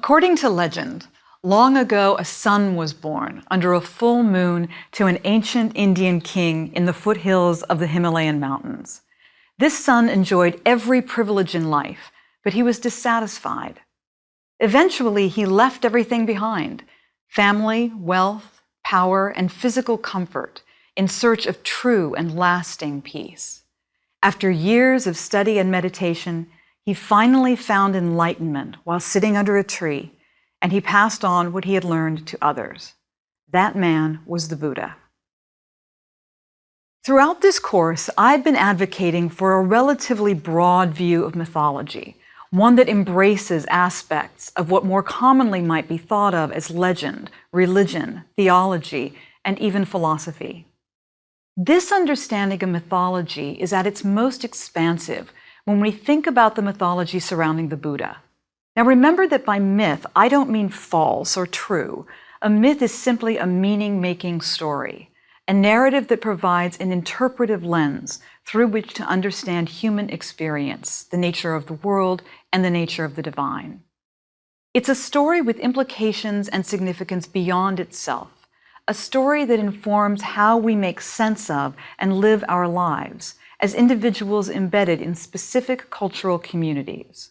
According to legend, long ago a son was born under a full moon to an ancient Indian king in the foothills of the Himalayan mountains. This son enjoyed every privilege in life, but he was dissatisfied. Eventually, he left everything behind: family, wealth, power, and physical comfort, in search of true and lasting peace. After years of study and meditation, he finally found enlightenment while sitting under a tree, and he passed on what he had learned to others. That man was the Buddha. Throughout this course, I've been advocating for a relatively broad view of mythology, one that embraces aspects of what more commonly might be thought of as legend, religion, theology, and even philosophy. This understanding of mythology is at its most expansive when we think about the mythology surrounding the Buddha. Now remember that by myth, I don't mean false or true. A myth is simply a meaning-making story, a narrative that provides an interpretive lens through which to understand human experience, the nature of the world, and the nature of the divine. It's a story with implications and significance beyond itself, a story that informs how we make sense of and live our lives as individuals embedded in specific cultural communities.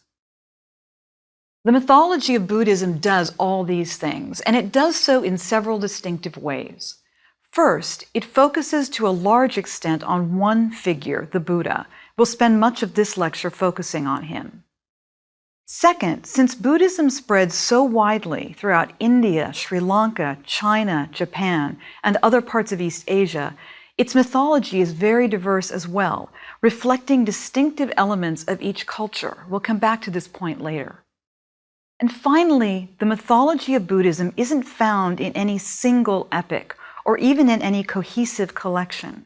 The mythology of Buddhism does all these things, and it does so in several distinctive ways. First, it focuses to a large extent on one figure, the Buddha. We'll spend much of this lecture focusing on him. Second, since Buddhism spread so widely throughout India, Sri Lanka, China, Japan, and other parts of East Asia, its mythology is very diverse as well, reflecting distinctive elements of each culture. We'll come back to this point later. And finally, the mythology of Buddhism isn't found in any single epic or even in any cohesive collection.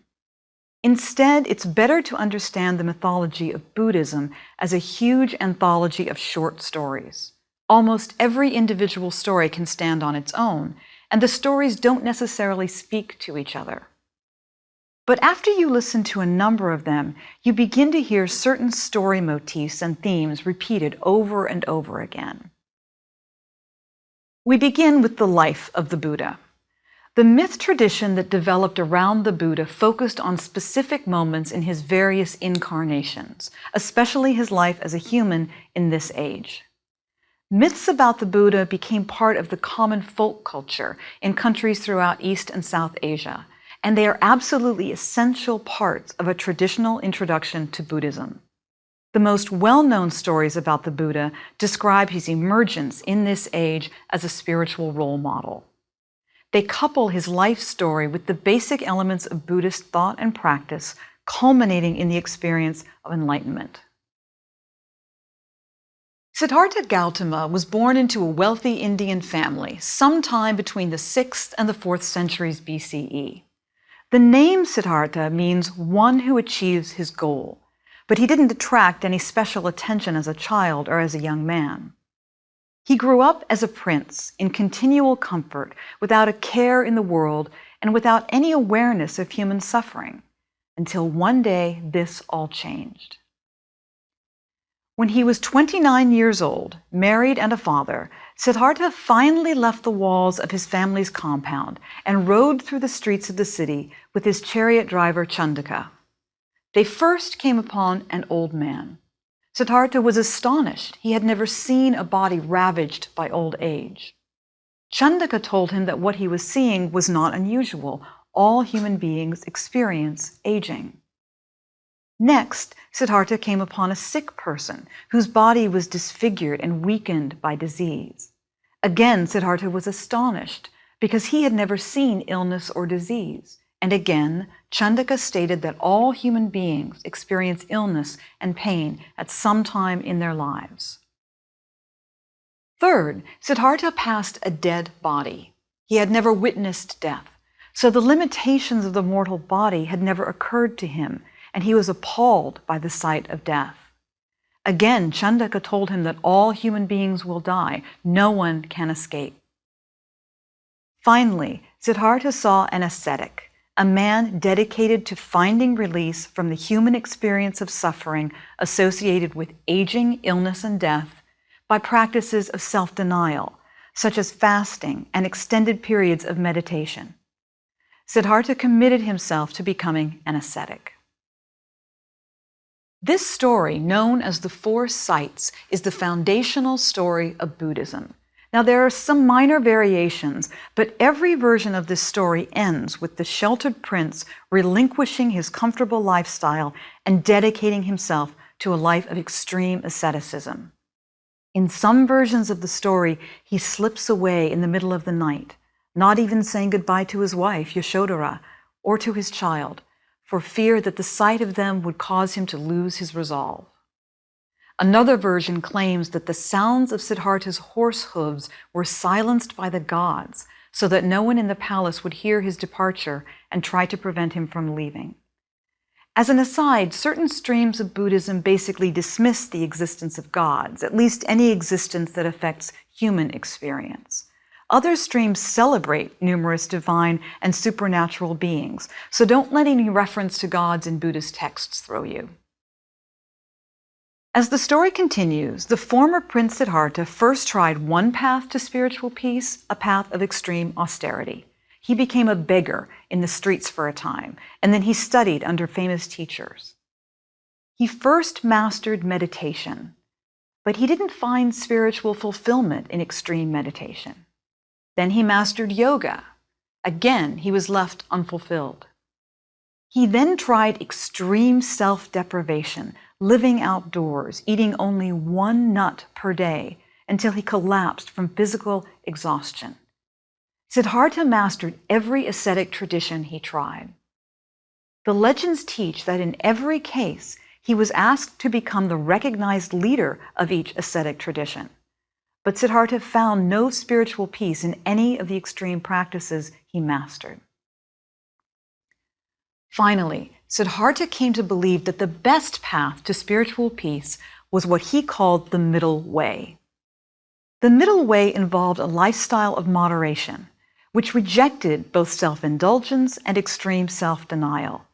Instead, it's better to understand the mythology of Buddhism as a huge anthology of short stories. Almost every individual story can stand on its own, and the stories don't necessarily speak to each other. But after you listen to a number of them, you begin to hear certain story motifs and themes repeated over and over again. We begin with the life of the Buddha. The myth tradition that developed around the Buddha focused on specific moments in his various incarnations, especially his life as a human in this age. Myths about the Buddha became part of the common folk culture in countries throughout East and South Asia, and they are absolutely essential parts of a traditional introduction to Buddhism. The most well-known stories about the Buddha describe his emergence in this age as a spiritual role model. They couple his life story with the basic elements of Buddhist thought and practice, culminating in the experience of enlightenment. Siddhartha Gautama was born into a wealthy Indian family sometime between the 6th and the 4th centuries BCE. The name Siddhartha means one who achieves his goal, but he didn't attract any special attention as a child or as a young man. He grew up as a prince in continual comfort, without a care in the world and without any awareness of human suffering, until one day this all changed. When he was 29 years old, married and a father, Siddhartha finally left the walls of his family's compound and rode through the streets of the city with his chariot driver Chandaka. They first came upon an old man. Siddhartha was astonished. He had never seen a body ravaged by old age. Chandaka told him that what he was seeing was not unusual. All human beings experience aging. Next, Siddhartha came upon a sick person whose body was disfigured and weakened by disease. Again, Siddhartha was astonished because he had never seen illness or disease. And again, Chandaka stated that all human beings experience illness and pain at some time in their lives. Third, Siddhartha passed a dead body. He had never witnessed death, so the limitations of the mortal body had never occurred to him, and he was appalled by the sight of death. Again, Chandaka told him that all human beings will die. No one can escape. Finally, Siddhartha saw an ascetic, a man dedicated to finding release from the human experience of suffering associated with aging, illness, and death, by practices of self-denial, such as fasting and extended periods of meditation. Siddhartha committed himself to becoming an ascetic. This story, known as the Four Sights, is the foundational story of Buddhism. Now, there are some minor variations, but every version of this story ends with the sheltered prince relinquishing his comfortable lifestyle and dedicating himself to a life of extreme asceticism. In some versions of the story, he slips away in the middle of the night, not even saying goodbye to his wife, Yashodhara, or to his child, for fear that the sight of them would cause him to lose his resolve. Another version claims that the sounds of Siddhartha's horse hooves were silenced by the gods, so that no one in the palace would hear his departure and try to prevent him from leaving. As an aside, certain streams of Buddhism basically dismiss the existence of gods, at least any existence that affects human experience. Other streams celebrate numerous divine and supernatural beings, so don't let any reference to gods in Buddhist texts throw you. As the story continues, the former Prince Siddhartha first tried one path to spiritual peace, a path of extreme austerity. He became a beggar in the streets for a time, and then he studied under famous teachers. He first mastered meditation, but he didn't find spiritual fulfillment in extreme meditation. Then he mastered yoga. Again, he was left unfulfilled. He then tried extreme self-deprivation, living outdoors, eating only one nut per day, until he collapsed from physical exhaustion. Siddhartha mastered every ascetic tradition he tried. The legends teach that in every case, he was asked to become the recognized leader of each ascetic tradition. But Siddhartha found no spiritual peace in any of the extreme practices he mastered. Finally, Siddhartha came to believe that the best path to spiritual peace was what he called the middle way. The middle way involved a lifestyle of moderation, which rejected both self-indulgence and extreme self-denial.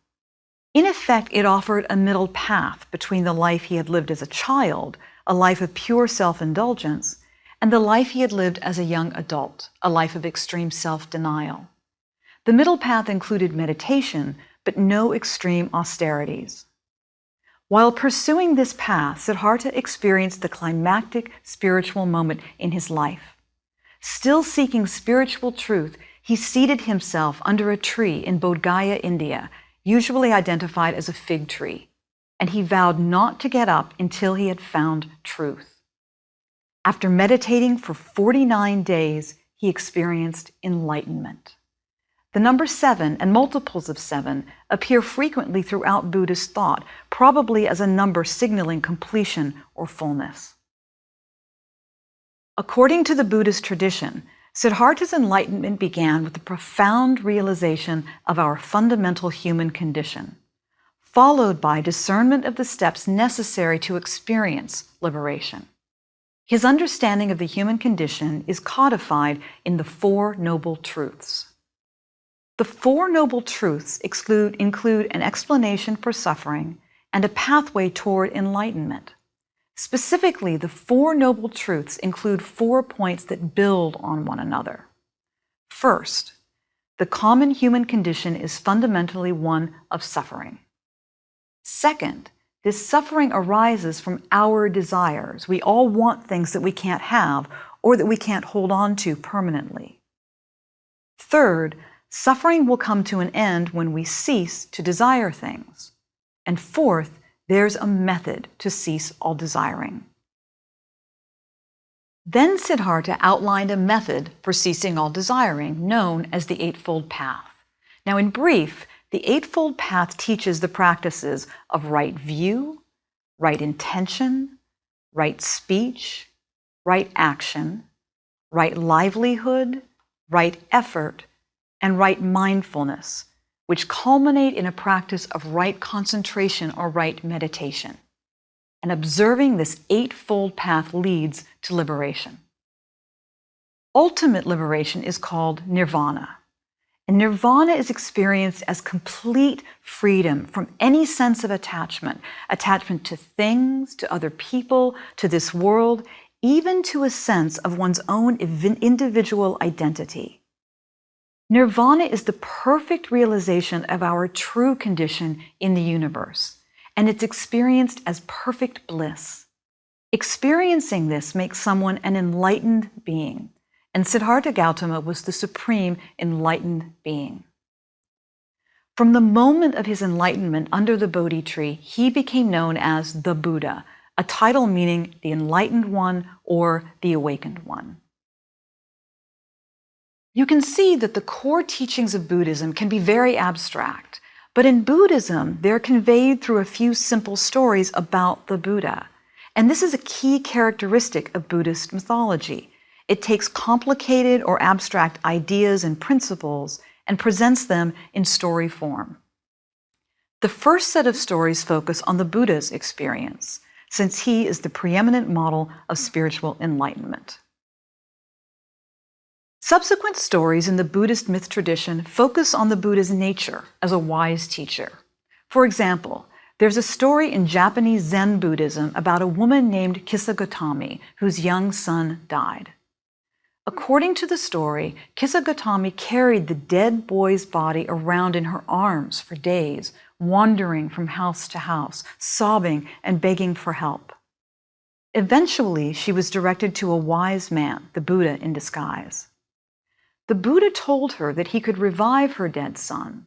In effect, it offered a middle path between the life he had lived as a child, a life of pure self-indulgence, and the life he had lived as a young adult, a life of extreme self-denial. The middle path included meditation, but no extreme austerities. While pursuing this path, Siddhartha experienced the climactic spiritual moment in his life. Still seeking spiritual truth, he seated himself under a tree in Bodh Gaya, India, usually identified as a fig tree, and he vowed not to get up until he had found truth. After meditating for 49 days, he experienced enlightenment. The number 7 and multiples of 7 appear frequently throughout Buddhist thought, probably as a number signaling completion or fullness. According to the Buddhist tradition, Siddhartha's enlightenment began with the profound realization of our fundamental human condition, followed by discernment of the steps necessary to experience liberation. His understanding of the human condition is codified in the Four Noble Truths. The Four Noble Truths include an explanation for suffering and a pathway toward enlightenment. Specifically, the Four Noble Truths include 4 points that build on one another. First, the common human condition is fundamentally one of suffering. Second, this suffering arises from our desires. We all want things that we can't have or that we can't hold on to permanently. Third, suffering will come to an end when we cease to desire things. And fourth, there's a method to cease all desiring. Then Siddhartha outlined a method for ceasing all desiring, known as the Eightfold Path. Now, in brief, the Eightfold Path teaches the practices of right view, right intention, right speech, right action, right livelihood, right effort, and right mindfulness, which culminate in a practice of right concentration or right meditation. And observing this Eightfold Path leads to liberation. Ultimate liberation is called nirvana. And nirvana is experienced as complete freedom from any sense of attachment to things, to other people, to this world, even to a sense of one's own individual identity. Nirvana is the perfect realization of our true condition in the universe, and it's experienced as perfect bliss. Experiencing this makes someone an enlightened being, and Siddhartha Gautama was the supreme enlightened being. From the moment of his enlightenment under the Bodhi tree, he became known as the Buddha, a title meaning the enlightened one or the awakened one. You can see that the core teachings of Buddhism can be very abstract, but in Buddhism, they're conveyed through a few simple stories about the Buddha. And this is a key characteristic of Buddhist mythology. It takes complicated or abstract ideas and principles and presents them in story form. The first set of stories focus on the Buddha's experience, since he is the preeminent model of spiritual enlightenment. Subsequent stories in the Buddhist myth tradition focus on the Buddha's nature as a wise teacher. For example, there's a story in Japanese Zen Buddhism about a woman named Kisagotami whose young son died. According to the story, Kisagotami carried the dead boy's body around in her arms for days, wandering from house to house, sobbing and begging for help. Eventually, she was directed to a wise man, the Buddha in disguise. The Buddha told her that he could revive her dead son,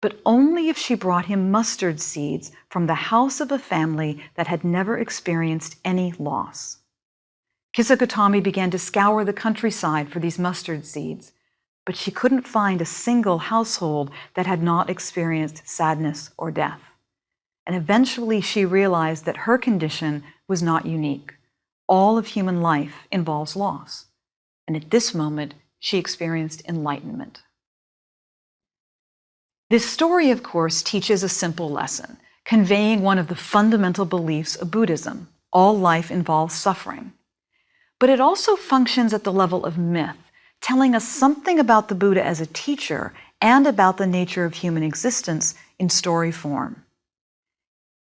but only if she brought him mustard seeds from the house of a family that had never experienced any loss. Kisagotami began to scour the countryside for these mustard seeds, but she couldn't find a single household that had not experienced sadness or death. And eventually she realized that her condition was not unique. All of human life involves loss. And at this moment, she experienced enlightenment. This story, of course, teaches a simple lesson, conveying one of the fundamental beliefs of Buddhism: all life involves suffering. But it also functions at the level of myth, telling us something about the Buddha as a teacher and about the nature of human existence in story form.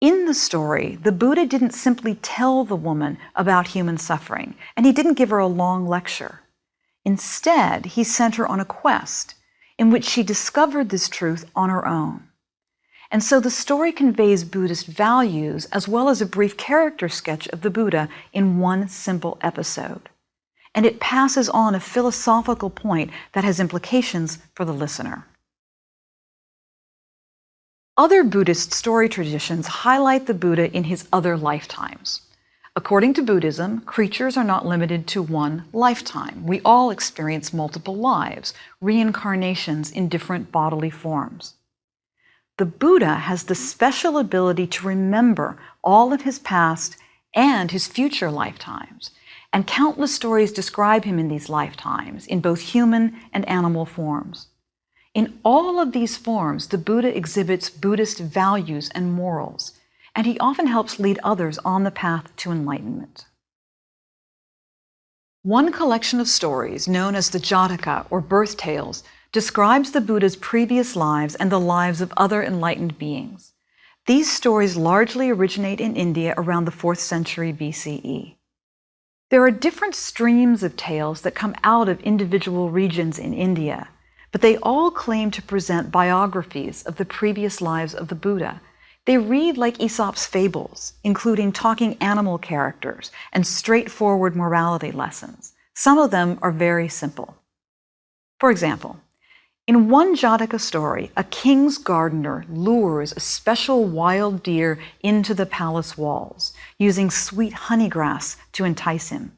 In the story, the Buddha didn't simply tell the woman about human suffering, and he didn't give her a long lecture. Instead, he sent her on a quest in which she discovered this truth on her own. And so the story conveys Buddhist values as well as a brief character sketch of the Buddha in one simple episode. And it passes on a philosophical point that has implications for the listener. Other Buddhist story traditions highlight the Buddha in his other lifetimes. According to Buddhism, creatures are not limited to one lifetime. We all experience multiple lives, reincarnations in different bodily forms. The Buddha has the special ability to remember all of his past and his future lifetimes, and countless stories describe him in these lifetimes, in both human and animal forms. In all of these forms, the Buddha exhibits Buddhist values and morals, and he often helps lead others on the path to enlightenment. One collection of stories, known as the Jataka, or birth tales, describes the Buddha's previous lives and the lives of other enlightened beings. These stories largely originate in India around the 4th century BCE. There are different streams of tales that come out of individual regions in India, but they all claim to present biographies of the previous lives of the Buddha. They read like Aesop's fables, including talking animal characters and straightforward morality lessons. Some of them are very simple. For example, in one Jataka story, a king's gardener lures a special wild deer into the palace walls, using sweet honeygrass to entice him.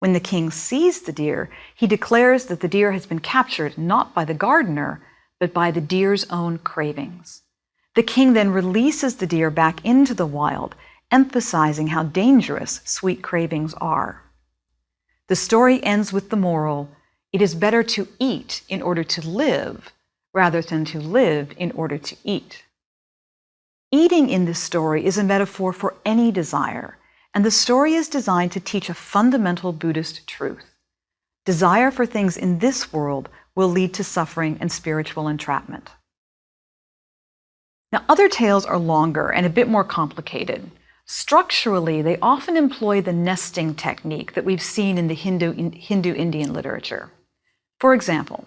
When the king sees the deer, he declares that the deer has been captured not by the gardener, but by the deer's own cravings. The king then releases the deer back into the wild, emphasizing how dangerous sweet cravings are. The story ends with the moral: it is better to eat in order to live, rather than to live in order to eat. Eating in this story is a metaphor for any desire, and the story is designed to teach a fundamental Buddhist truth. Desire for things in this world will lead to suffering and spiritual entrapment. Now, other tales are longer and a bit more complicated. Structurally, they often employ the nesting technique that we've seen in the Hindu-Indian literature. For example,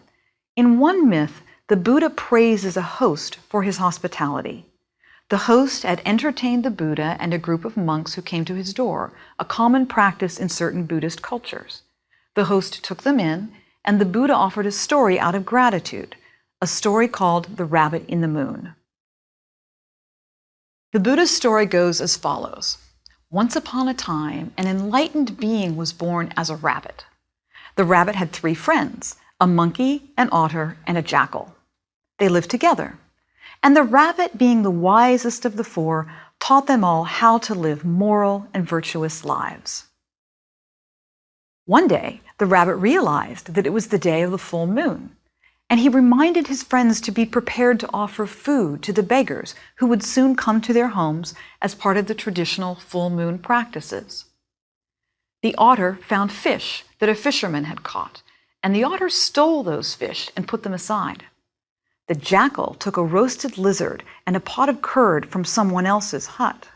in one myth, the Buddha praises a host for his hospitality. The host had entertained the Buddha and a group of monks who came to his door, a common practice in certain Buddhist cultures. The host took them in, and the Buddha offered a story out of gratitude, a story called The Rabbit in the Moon. The Buddha's story goes as follows. Once upon a time, an enlightened being was born as a rabbit. The rabbit had 3 friends, a monkey, an otter, and a jackal. They lived together. And the rabbit, being the wisest of the 4, taught them all how to live moral and virtuous lives. One day, the rabbit realized that it was the day of the full moon, and he reminded his friends to be prepared to offer food to the beggars who would soon come to their homes as part of the traditional full moon practices. The otter found fish that a fisherman had caught, and the otter stole those fish and put them aside. The jackal took a roasted lizard and a pot of curd from someone else's hut.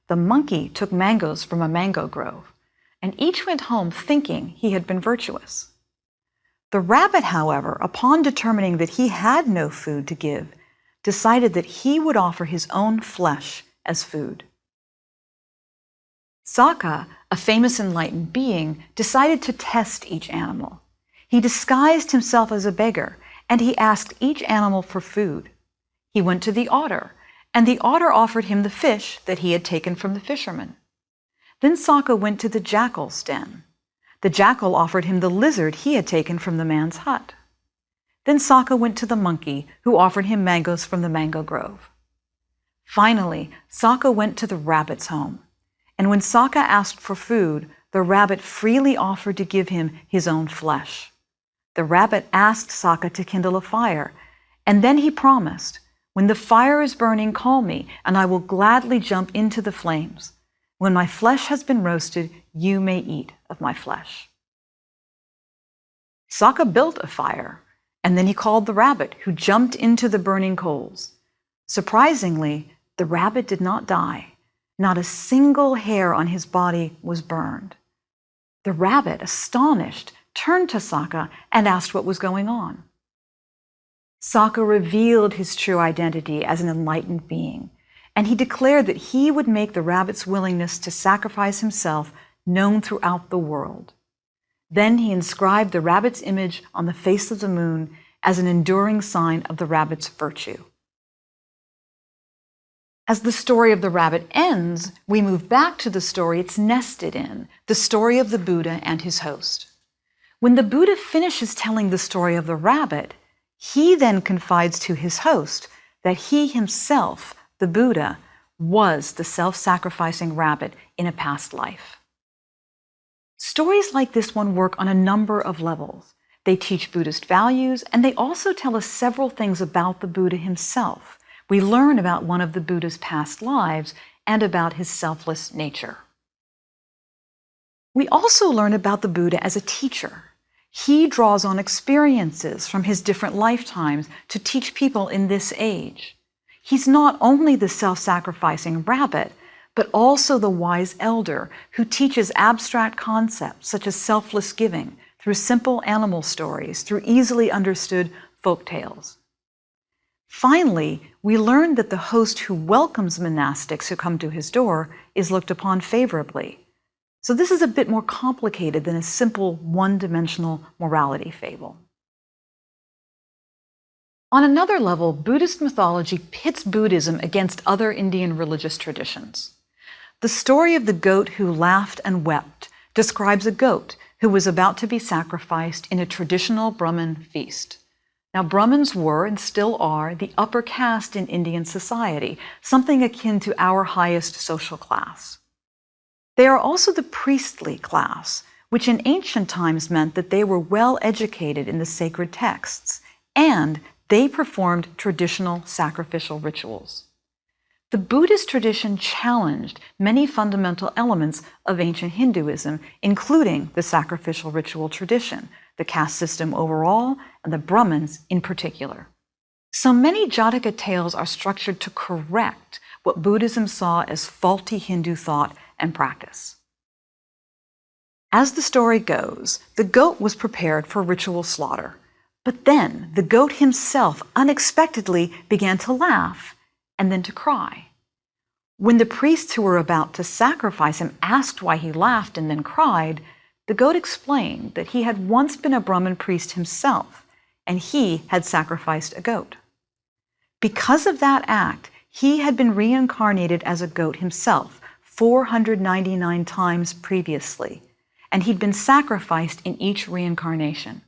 The monkey took mangoes from a mango grove, and each went home thinking he had been virtuous. The rabbit, however, upon determining that he had no food to give, decided that he would offer his own flesh as food. Saka, a famous enlightened being, decided to test each animal. He disguised himself as a beggar, and he asked each animal for food. He went to the otter, and the otter offered him the fish that he had taken from the fisherman. Then Saka went to the jackal's den. The jackal offered him the lizard he had taken from the man's hut. Then Saka went to the monkey, who offered him mangoes from the mango grove. Finally, Saka went to the rabbit's home, and when Saka asked for food, the rabbit freely offered to give him his own flesh. The rabbit asked Saka to kindle a fire, and then he promised, "When the fire is burning, call me, and I will gladly jump into the flames. When my flesh has been roasted, you may eat of my flesh." Saka built a fire, and then he called the rabbit, who jumped into the burning coals. Surprisingly, the rabbit did not die. Not a single hair on his body was burned. The rabbit, astonished, turned to Saka and asked what was going on. Saka revealed his true identity as an enlightened being, and he declared that he would make the rabbit's willingness to sacrifice himself known throughout the world. Then he inscribed the rabbit's image on the face of the moon as an enduring sign of the rabbit's virtue. As the story of the rabbit ends, we move back to the story it's nested in, the story of the Buddha and his host. When the Buddha finishes telling the story of the rabbit, he then confides to his host that he himself, the Buddha, was the self-sacrificing rabbit in a past life. Stories like this one work on a number of levels. They teach Buddhist values, and they also tell us several things about the Buddha himself. We learn about one of the Buddha's past lives and about his selfless nature. We also learn about the Buddha as a teacher. He draws on experiences from his different lifetimes to teach people in this age. He's not only the self-sacrificing rabbit, but also the wise elder who teaches abstract concepts such as selfless giving through simple animal stories, through easily understood folk tales. Finally, we learn that the host who welcomes monastics who come to his door is looked upon favorably. So this is a bit more complicated than a simple one-dimensional morality fable. On another level, Buddhist mythology pits Buddhism against other Indian religious traditions. The story of the goat who laughed and wept describes a goat who was about to be sacrificed in a traditional Brahmin feast. Now, Brahmins were and still are the upper caste in Indian society, something akin to our highest social class. They are also the priestly class, which in ancient times meant that they were well educated in the sacred texts, and they performed traditional sacrificial rituals. The Buddhist tradition challenged many fundamental elements of ancient Hinduism, including the sacrificial ritual tradition, the caste system overall, and the Brahmins in particular. So many Jataka tales are structured to correct what Buddhism saw as faulty Hindu thought and practice. As the story goes, the goat was prepared for ritual slaughter, but then the goat himself unexpectedly began to laugh and then to cry. When the priests who were about to sacrifice him asked why he laughed and then cried, the goat explained that he had once been a Brahmin priest himself, and he had sacrificed a goat. Because of that act, he had been reincarnated as a goat himself 499 times previously, and he'd been sacrificed in each reincarnation.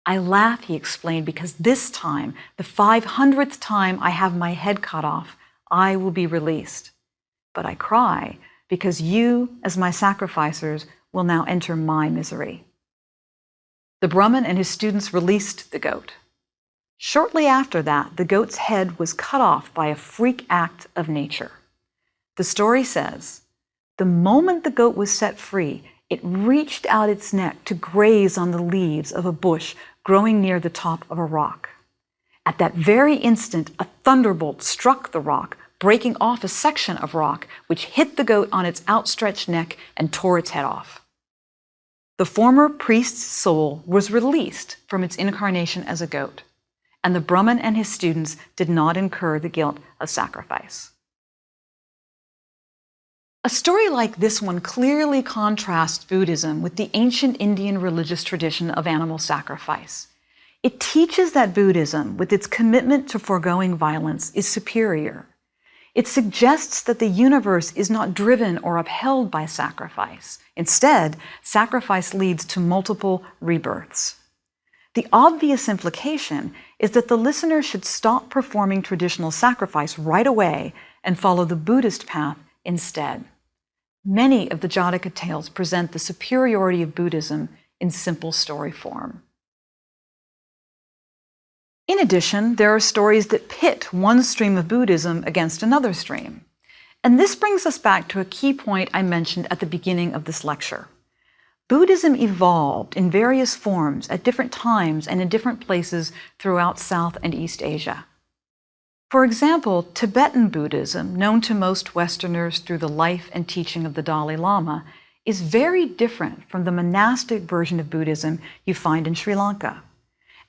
I laugh, he explained, because this time, the 500th time I have my head cut off, I will be released. But I cry because you, as my sacrificers, will now enter my misery. The Brahmin and his students released the goat. Shortly after that, the goat's head was cut off by a freak act of nature. The story says, the moment the goat was set free, it reached out its neck to graze on the leaves of a bush growing near the top of a rock. At that very instant, a thunderbolt struck the rock, breaking off a section of rock, which hit the goat on its outstretched neck and tore its head off. The former priest's soul was released from its incarnation as a goat, and the Brahmin and his students did not incur the guilt of sacrifice. A story like this one clearly contrasts Buddhism with the ancient Indian religious tradition of animal sacrifice. It teaches that Buddhism, with its commitment to foregoing violence, is superior. It suggests that the universe is not driven or upheld by sacrifice. Instead, sacrifice leads to multiple rebirths. The obvious implication is that the listener should stop performing traditional sacrifice right away and follow the Buddhist path instead. Many of the Jataka tales present the superiority of Buddhism in simple story form. In addition, there are stories that pit one stream of Buddhism against another stream. And this brings us back to a key point I mentioned at the beginning of this lecture. Buddhism evolved in various forms at different times and in different places throughout South and East Asia. For example, Tibetan Buddhism, known to most Westerners through the life and teaching of the Dalai Lama, is very different from the monastic version of Buddhism you find in Sri Lanka.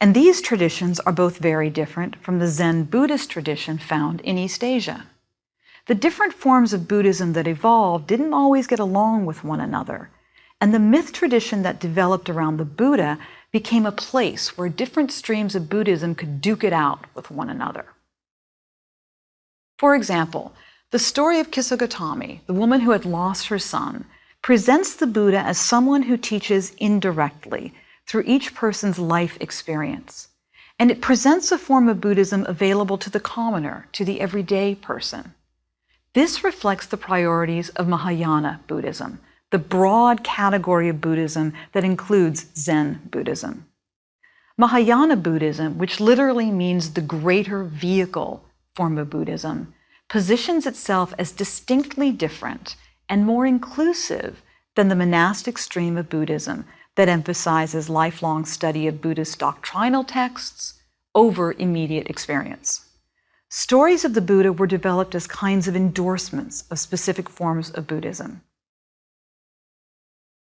And these traditions are both very different from the Zen Buddhist tradition found in East Asia. The different forms of Buddhism that evolved didn't always get along with one another, and the myth tradition that developed around the Buddha became a place where different streams of Buddhism could duke it out with one another. For example, the story of Kisagotami, the woman who had lost her son, presents the Buddha as someone who teaches indirectly, through each person's life experience. And it presents a form of Buddhism available to the commoner, to the everyday person. This reflects the priorities of Mahayana Buddhism, the broad category of Buddhism that includes Zen Buddhism. Mahayana Buddhism, which literally means the greater vehicle form of Buddhism, positions itself as distinctly different and more inclusive than the monastic stream of Buddhism that emphasizes lifelong study of Buddhist doctrinal texts over immediate experience. Stories of the Buddha were developed as kinds of endorsements of specific forms of Buddhism.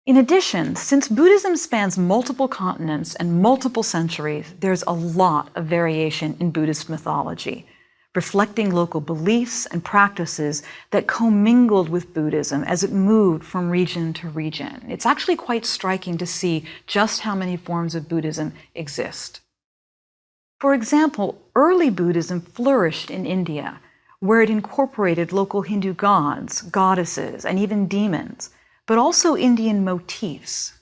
In addition, since Buddhism spans multiple continents and multiple centuries, there's a lot of variation in Buddhist mythology, reflecting local beliefs and practices that commingled with Buddhism as it moved from region to region. It's actually quite striking to see just how many forms of Buddhism exist. For example, early Buddhism flourished in India, where it incorporated local Hindu gods, goddesses, and even demons, but also Indian motifs.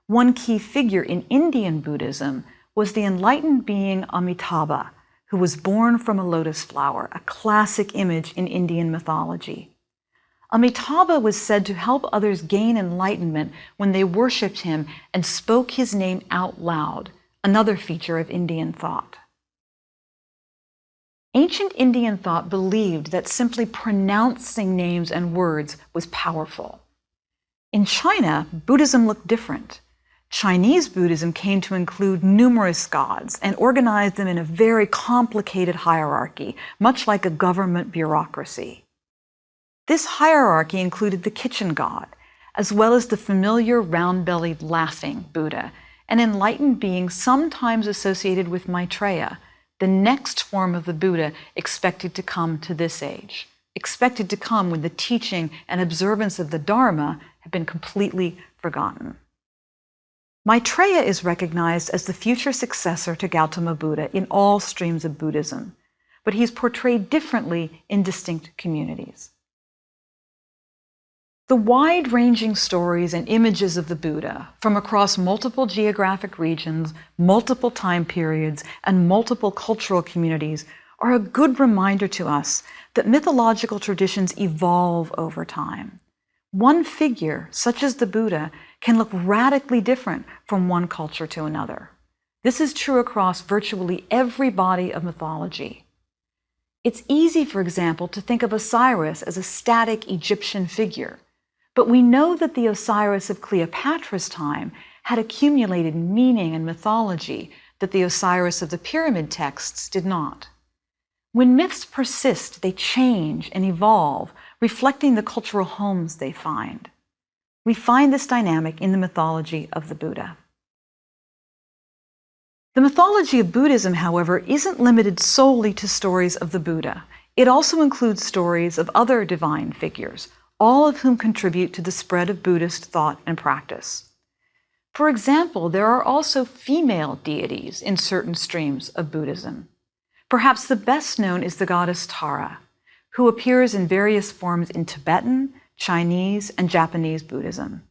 One key figure in Indian Buddhism was the enlightened being Amitabha, who was born from a lotus flower, a classic image in Indian mythology. Amitabha was said to help others gain enlightenment when they worshipped him and spoke his name out loud, another feature of Indian thought. Ancient Indian thought believed that simply pronouncing names and words was powerful. In China, Buddhism looked different. Chinese Buddhism came to include numerous gods and organized them in a very complicated hierarchy, much like a government bureaucracy. This hierarchy included the kitchen god, as well as the familiar round-bellied laughing Buddha, an enlightened being sometimes associated with Maitreya, the next form of the Buddha expected to come to this age, expected to come when the teaching and observance of the Dharma have been completely forgotten. Maitreya is recognized as the future successor to Gautama Buddha in all streams of Buddhism, but he is portrayed differently in distinct communities. The wide-ranging stories and images of the Buddha from across multiple geographic regions, multiple time periods, and multiple cultural communities are a good reminder to us that mythological traditions evolve over time. One figure, such as the Buddha, can look radically different from one culture to another. This is true across virtually every body of mythology. It's easy, for example, to think of Osiris as a static Egyptian figure, but we know that the Osiris of Cleopatra's time had accumulated meaning and mythology that the Osiris of the pyramid texts did not. When myths persist, they change and evolve, reflecting the cultural homes they find. We find this dynamic in the mythology of the Buddha. The mythology of Buddhism, however, isn't limited solely to stories of the Buddha. It also includes stories of other divine figures, all of whom contribute to the spread of Buddhist thought and practice. For example, there are also female deities in certain streams of Buddhism. Perhaps the best known is the goddess Tara, who appears in various forms in Tibetan, Chinese, and Japanese Buddhism.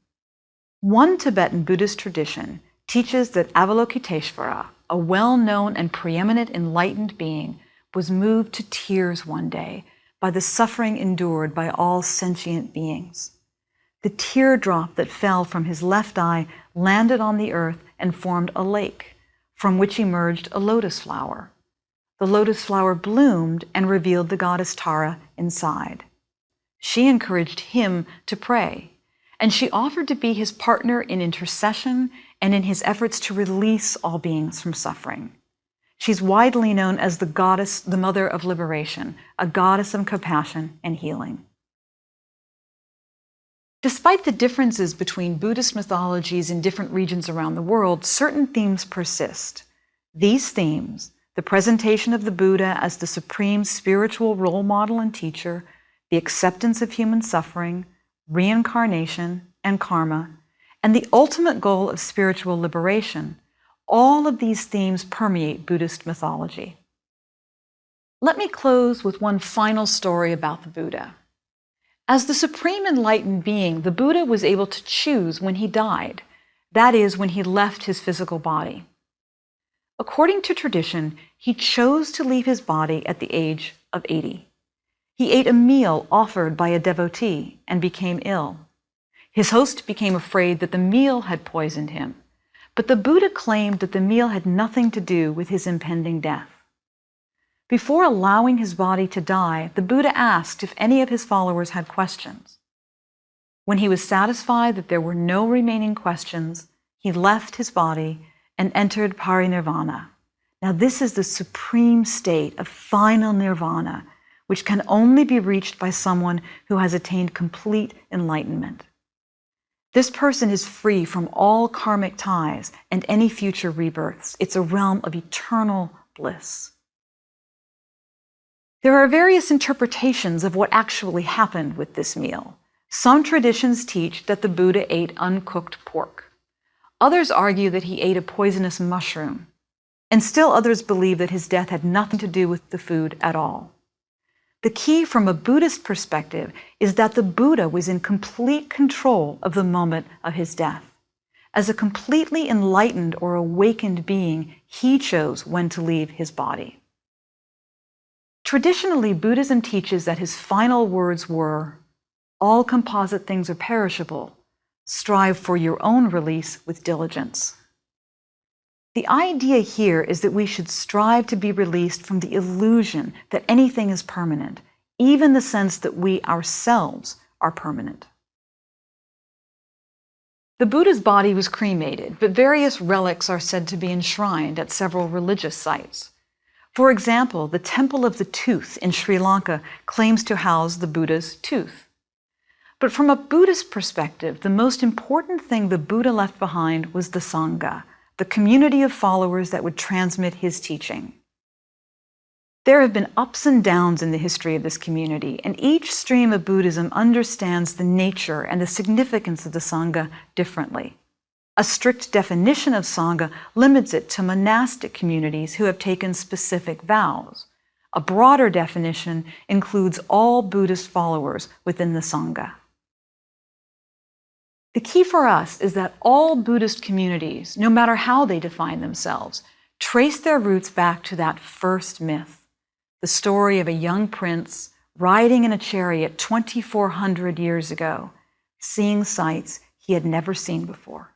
One Tibetan Buddhist tradition teaches that Avalokiteshvara, a well-known and preeminent enlightened being, was moved to tears one day by the suffering endured by all sentient beings. The teardrop that fell from his left eye landed on the earth and formed a lake, from which emerged a lotus flower. The lotus flower bloomed and revealed the goddess Tara inside. She encouraged him to pray, and she offered to be his partner in intercession and in his efforts to release all beings from suffering. She's widely known as the goddess, the mother of liberation, a goddess of compassion and healing. Despite the differences between Buddhist mythologies in different regions around the world, certain themes persist. These themes, the presentation of the Buddha as the supreme spiritual role model and teacher, the acceptance of human suffering, reincarnation, and karma, and the ultimate goal of spiritual liberation, all of these themes permeate Buddhist mythology. Let me close with one final story about the Buddha. As the supreme enlightened being, the Buddha was able to choose when he died, that is, when he left his physical body. According to tradition, he chose to leave his body at the age of 80. He ate a meal offered by a devotee and became ill. His host became afraid that the meal had poisoned him, but the Buddha claimed that the meal had nothing to do with his impending death. Before allowing his body to die, the Buddha asked if any of his followers had questions. When he was satisfied that there were no remaining questions, he left his body and entered parinirvana. Now, this is the supreme state of final nirvana, which can only be reached by someone who has attained complete enlightenment. This person is free from all karmic ties and any future rebirths. It's a realm of eternal bliss. There are various interpretations of what actually happened with this meal. Some traditions teach that the Buddha ate uncooked pork. Others argue that he ate a poisonous mushroom. And still others believe that his death had nothing to do with the food at all. The key from a Buddhist perspective is that the Buddha was in complete control of the moment of his death. As a completely enlightened or awakened being, he chose when to leave his body. Traditionally, Buddhism teaches that his final words were, "All composite things are perishable. Strive for your own release with diligence." The idea here is that we should strive to be released from the illusion that anything is permanent, even the sense that we ourselves are permanent. The Buddha's body was cremated, but various relics are said to be enshrined at several religious sites. For example, the Temple of the Tooth in Sri Lanka claims to house the Buddha's tooth. But from a Buddhist perspective, the most important thing the Buddha left behind was the Sangha, the community of followers that would transmit his teaching. There have been ups and downs in the history of this community, and each stream of Buddhism understands the nature and the significance of the Sangha differently. A strict definition of Sangha limits it to monastic communities who have taken specific vows. A broader definition includes all Buddhist followers within the Sangha. The key for us is that all Buddhist communities, no matter how they define themselves, trace their roots back to that first myth, the story of a young prince riding in a chariot 2,400 years ago, seeing sights he had never seen before.